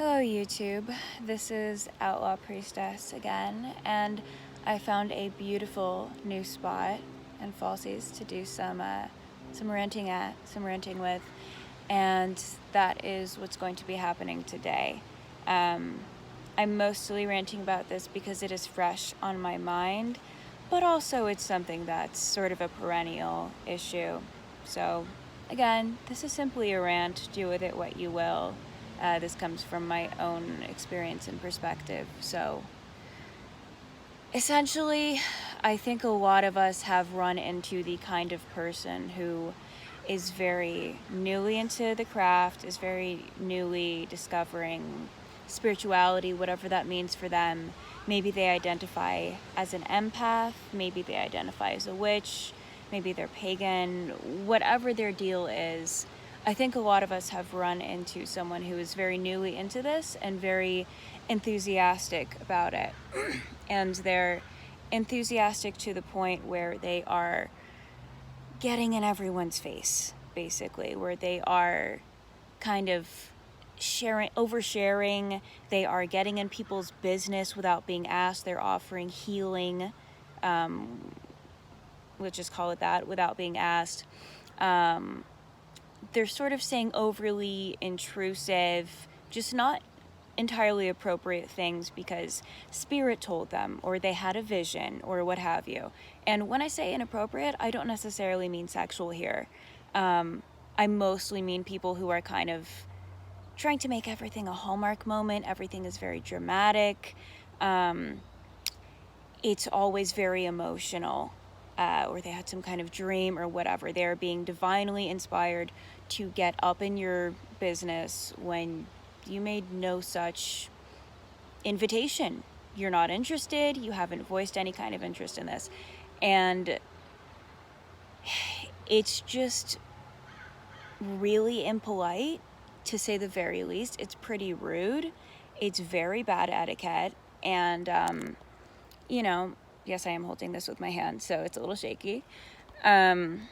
Hello YouTube, this is Outlaw Priestess again, and I found a beautiful new spot in Falsies to do some ranting with, and that is what's going to be happening today. I'm mostly ranting about this because it is fresh on my mind, but also it's something that's sort of a perennial issue. So again, this is simply a rant, do with it what you will. This comes from my own experience and perspective. So essentially, I think a lot of us have run into the kind of person who is very newly into the craft, is very newly discovering spirituality, whatever that means for them. Maybe they identify as an empath, maybe they identify as a witch, maybe they're pagan, whatever their deal is. I think a lot of us have run into someone who is very newly into this and very enthusiastic about it. And they're enthusiastic to the point where they are getting in everyone's face, basically, where they are kind of oversharing. They are getting in people's business without being asked. They're offering healing, let's just call it that, without being asked. They're sort of saying overly intrusive, just not entirely appropriate things because spirit told them, or they had a vision, or what have you. And when I say inappropriate, I don't necessarily mean sexual here. I mostly mean people who are kind of trying to make everything a Hallmark moment. Everything is very dramatic. It's always very emotional. Or they had some kind of dream or whatever. They're being divinely inspired to get up in your business when you made no such invitation. You're not interested. You haven't voiced any kind of interest in this. And it's just really impolite, to say the very least. It's pretty rude. It's very bad etiquette. And, yes, I am holding this with my hand, so it's a little shaky. I'm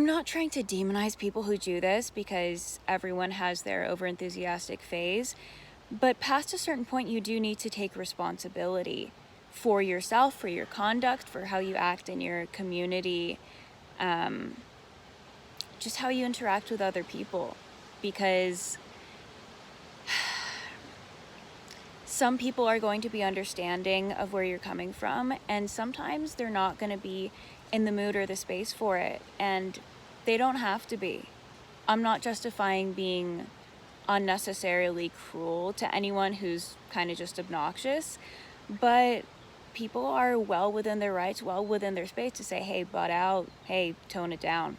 not trying to demonize people who do this because everyone has their overenthusiastic phase, but past a certain point, you do need to take responsibility for yourself, for your conduct, for how you act in your community, just how you interact with other people, because some people are going to be understanding of where you're coming from, and sometimes they're not going to be in the mood or the space for it, and they don't have to be. I'm not justifying being unnecessarily cruel to anyone who's kind of just obnoxious, but people are well within their rights, well within their space to say, hey, butt out, hey, tone it down.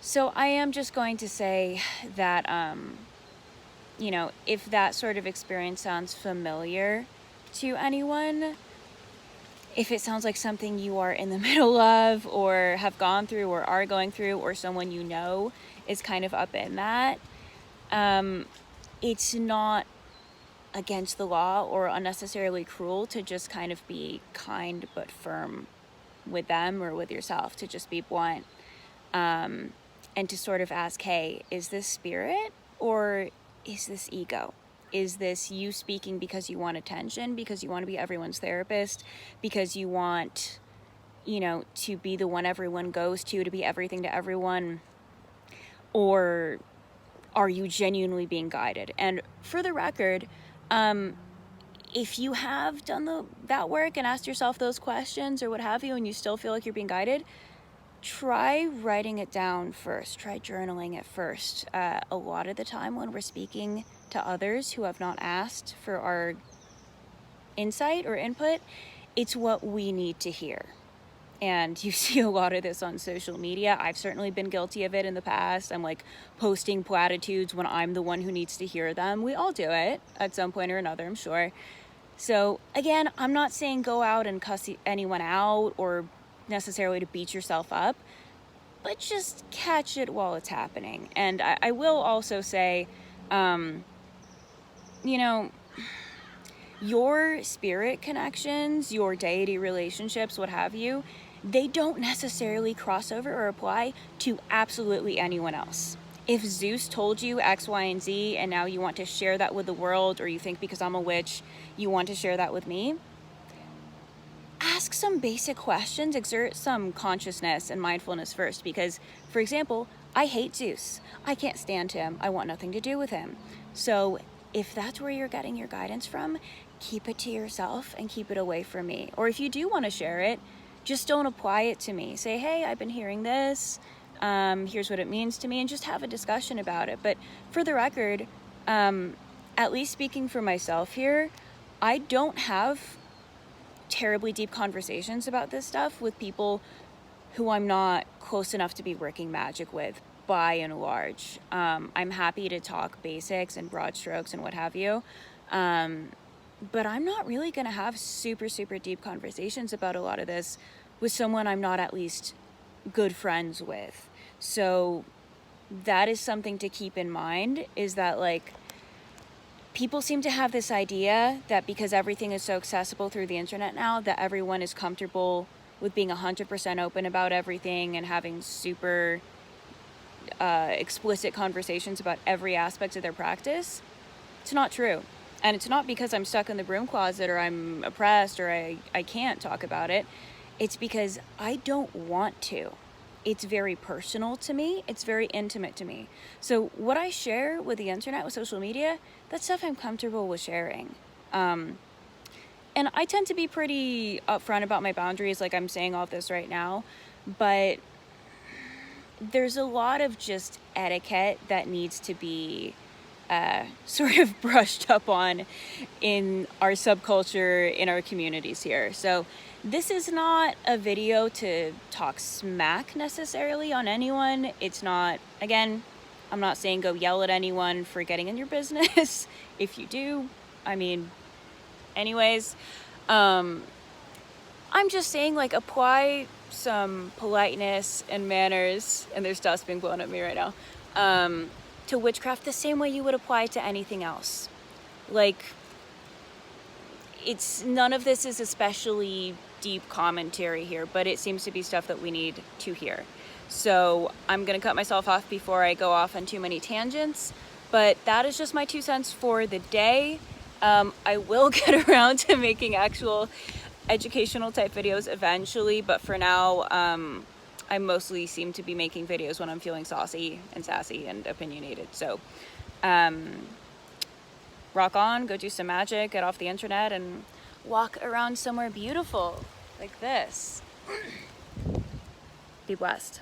So I am just going to say that, if that sort of experience sounds familiar to anyone, if it sounds like something you are in the middle of or have gone through or are going through, or someone you know is kind of up in that, it's not against the law or unnecessarily cruel to just kind of be kind but firm with them or with yourself, to just be blunt, and to sort of ask, hey, is this spirit or is this ego? Is this you speaking because you want attention, because you want to be everyone's therapist, because you want, to be the one everyone goes to be everything to everyone? Or are you genuinely being guided? And for the record, if you have done that work and asked yourself those questions or what have you, and you still feel like you're being guided, try writing it down first. Try journaling it first. A lot of the time when we're speaking to others who have not asked for our insight or input, it's what we need to hear. And you see a lot of this on social media. I've certainly been guilty of it in the past. I'm like posting platitudes when I'm the one who needs to hear them. We all do it at some point or another, I'm sure. So again, I'm not saying go out and cuss anyone out or necessarily to beat yourself up, but just catch it while it's happening. And I will also say, your spirit connections, your deity relationships, what have you, they don't necessarily cross over or apply to absolutely anyone else. if Zeus told you X, Y, and Z, and now you want to share that with the world, or you think because I'm a witch, you want to share that with me, ask some basic questions, exert some consciousness and mindfulness first. Because, for example, I hate Zeus. I can't stand him. I want nothing to do with him. So if that's where you're getting your guidance from, keep it to yourself and keep it away from me. Or if you do want to share it, just don't apply it to me. Say, hey, I've been hearing this. Here's what it means to me, and just have a discussion about it. But for the record, at least speaking for myself here, I don't have terribly deep conversations about this stuff with people who I'm not close enough to be working magic with, by and large. I'm happy to talk basics and broad strokes and what have you. But I'm not really going to have super, super deep conversations about a lot of this with someone I'm not at least good friends with. So that is something to keep in mind, is that like people seem to have this idea that because everything is so accessible through the internet now, that everyone is comfortable with being 100% open about everything and having super explicit conversations about every aspect of their practice. It's not true. And it's not because I'm stuck in the broom closet or I'm oppressed or I can't talk about it. It's because I don't want to. It's very personal to me. It's very intimate to me. So what I share with the internet, with social media, that's stuff I'm comfortable with sharing. And I tend to be pretty upfront about my boundaries, like I'm saying all this right now. But there's a lot of just etiquette that needs to be sort of brushed up on in our subculture, in our communities here. So this is not a video to talk smack necessarily on anyone. It's not, again, I'm not saying go yell at anyone for getting in your business. If you do, I mean, anyways, I'm just saying, like, apply some politeness and manners, and there's dust being blown at me right now, to witchcraft the same way you would apply it to anything else. Like, it's, none of this is especially deep commentary here, but it seems to be stuff that we need to hear. So I'm gonna cut myself off before I go off on too many tangents, but that is just my 2 cents for the day. I will get around to making actual educational type videos eventually, but for now, I mostly seem to be making videos when I'm feeling saucy and sassy and opinionated. So rock on, go do some magic, get off the internet, and walk around somewhere beautiful like this. Be blessed.